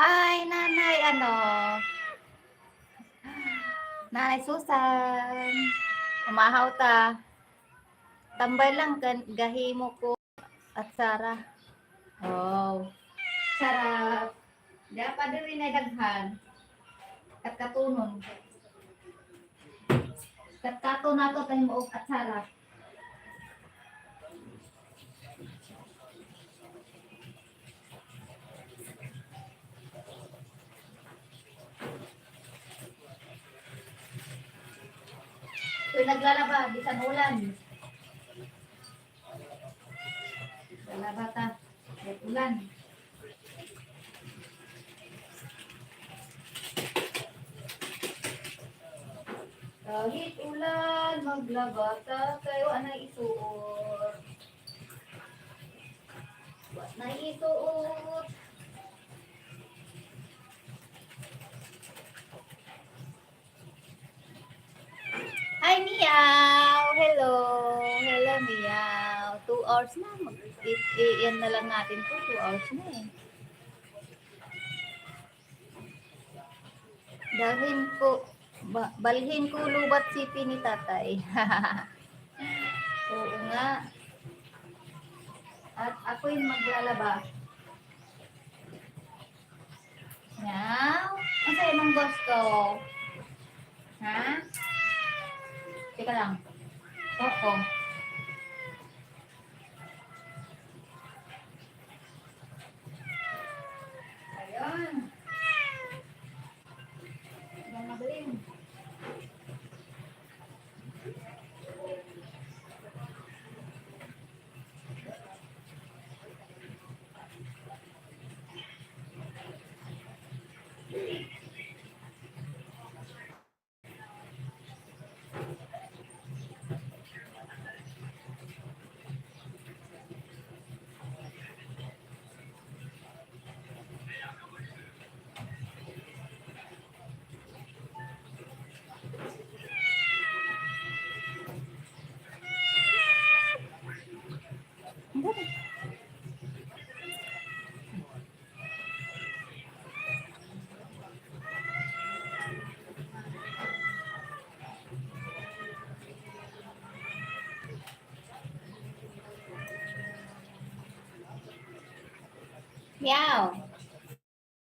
Hi, Nanay, Nanay Susan. Umahaw ta. Tambay lang, gahimo ko at Sarah. Oh, sarap. Diya pa din na daghan. At katunon. Katkato na to tayo mo at Sarah. Ito'y naglalaba, di sa ulan. Naglalaba ta. May ulan. Kahit ulan, maglaba ta kayo anay isuot. What na isuot? Hi, Meow! Hello! Hello, Meow! 2 hours na. Mag-8 na lang natin po. 2 hours na eh. Dalhin ko, balhin ko lubat sipi ni tatay. Oo nga. At ako yung maglalaba. Meow? Ang sa'yo ng gusto? Ha? Teka lang. Oo. Ayun. Yan magaling. Meow.